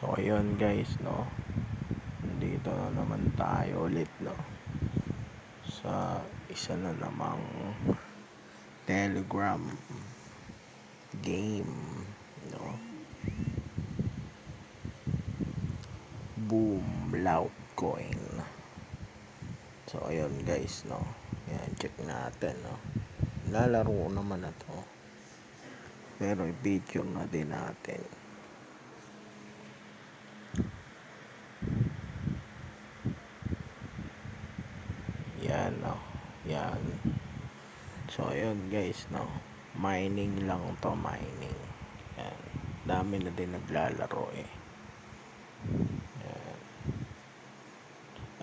So ayun guys, no, dito na naman tayo ulit, no, sa isa na namang Telegram game, no. Boom Loud Coin. So ayun guys, no, yan, check natin, no. Lalaro naman na to, pero i-video na din natin. Yan, no, yan. So ayun guys, no, mining lang to, mining. Yan, dami na din naglalaro eh. Yan.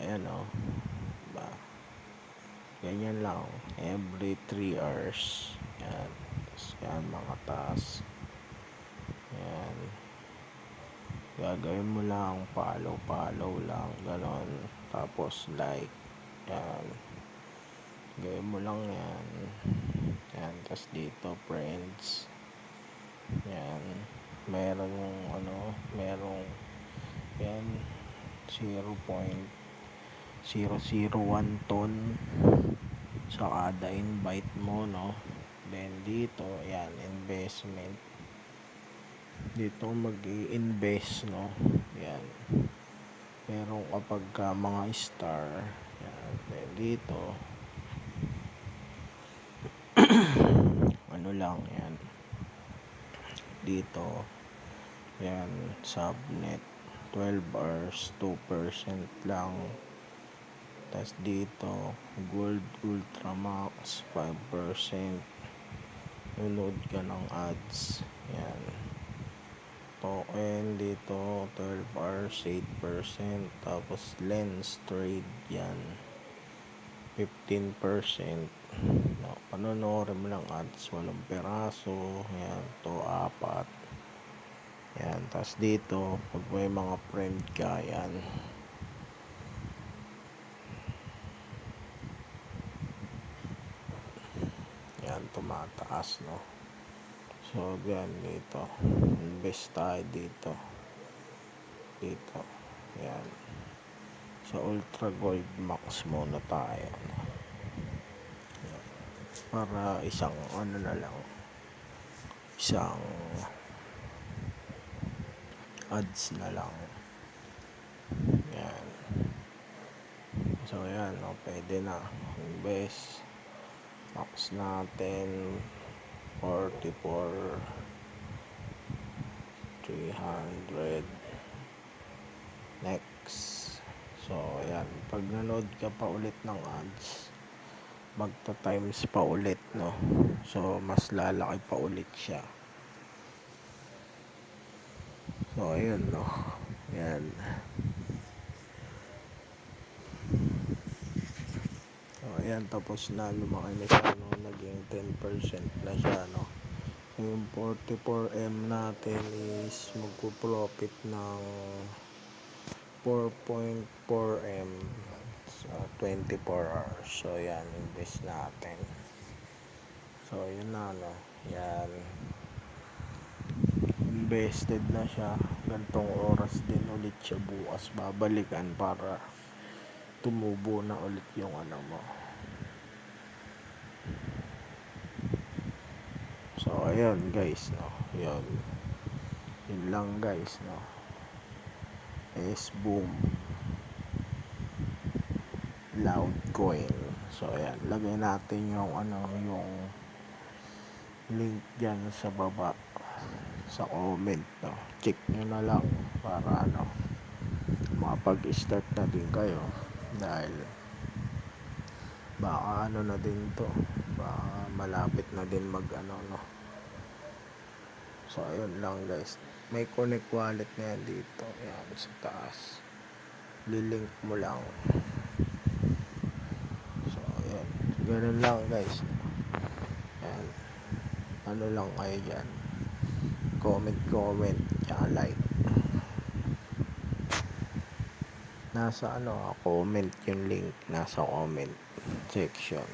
Ayan, no, ba, ganyan lang every 3 hours. Yan, tapos yan mga task. Yan, gagawin mo lang, follow lang, ganon, tapos like. Yan, gawin mo lang yan. Yan, tapos dito friends. Yan, meron yung merong yan 0.001 ton sa kada invite mo, no. Then dito yan, investment, dito mag-i-invest, no. Yan, meron kapag mga star. Yan, then dito ano lang yan, dito yan, subnet 12 hours 2% lang. Tas dito gold ultramax 5%, nanood ka ng ads. Yan, token dito 12 hours 8%, tapos lens trade yan 15%. No, panonorin mo lang ads, 8 peraso. Yan, to 4. Yan, tas dito pag may mga friend ka, yan, yan, tumataas, no. So yan, dito invest tayo dito. Yan, sa ultra gold max muna tayo, no? Yan, para isang isang ads na lang. Yan, so yan, no, pwede na invest. Max natin 44 300. Next. So yan, pag nanood ka pa ulit ng ads, magta-times pa ulit, no. So mas lalaki pa ulit siya. So ayun, no, yan. So ayan, tapos na, lumaki na siya, no, naging 10% na siya, no. So yung 44M natin is magpo-profit ng 4.4M sa 24 hours. So yan, invest natin. So yun na, no, yan, invested na siya. Gantong oras din ulit siya bukas babalikan para tumubo na ulit yung mo. So ayun guys, no, yun lang guys, no, is boom loud coin. So ayan, lagay natin yung yung link dyan sa baba sa comment, no. Check nyo na lang para makapag-start na din kayo, dahil baka na din to, baka malapit na din mag no. So ayun lang guys, may connect wallet na yan dito, yan sa taas, lilink mo lang. So ayun, ganun lang guys. Yan, lang kayo dyan, comment tsaka like. Nasa comment yung link, nasa comment section.